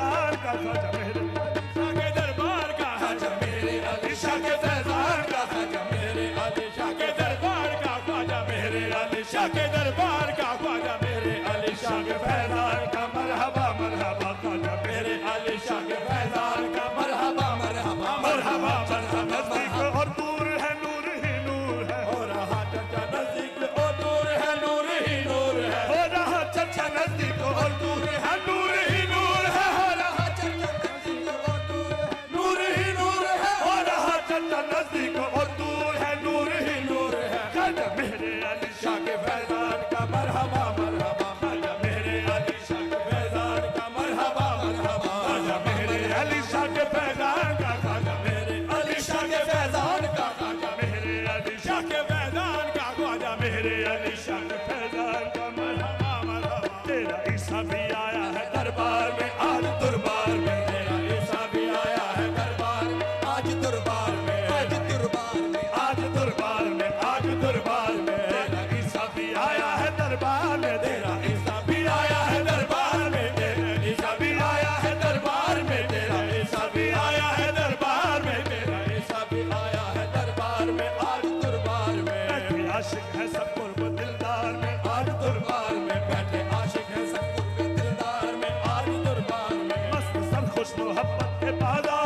फैजान का ख्वाजा मेरे अली शाह के दरबार का ख्वाजा मेरे अली शाह के फैजान का ख्वाजा मेरे अली शाह के दरबार का ख्वाजा मेरे अली शाह के दरबार का ख्वाजा मेरे अली शाह के फैजान का मरहबा मरहबा ख्वाजा मेरे अली शाह के फैजान का मरहबा मरहबा मरहबा मरहबा नजदीक और दूर है नूर ही नूर है हो रहा चचा नजदीक और दूर है नूर ही नूर है हो रहा चचा नजदीक और दूर है नूर ही नूर है हो रहा चचा नजदीक और दूर है नूर ही नूर है हो रहा चचा नजदीक और दूर है नूर ही नूर है ख्वाजा मेरे अली शाह के फैजान का मरहबा मरहबा ख्वाजा मेरे अली शाह के फैजान का मरहबा मरहबा ख्वाजा मेरे अली शाह के फैजान का ख्वाजा मेरे अली शाह के फैजान का ख्वाजा मेरे अली शाह के फैजान का ख्वाजा मेरे अली शाह के फैजान का मरहबा मरहबा तेरा ईसा भी आया है दरबार में आज दरबार में तेरा ईसा भी आया है दरबार आज दरबार में आज दरबार में आज दरबार में आज दरबार में तेरा ईसा भी आया है दरबार में तेरा ईसा भी आया है दरबार में तेरा ईसा भी आया है दरबार में तेरा ईसा भी आया है दरबार में तेरा ईसा भी आया है दरबार में आज दरबार में बैठे आशिक है सब कुर्ब दिलदार में आज दरबार में बैठे आशिक है सब कुर्ब दिलदार में आज दरबार में मस्त सर खुश मोहब्बत के बाजार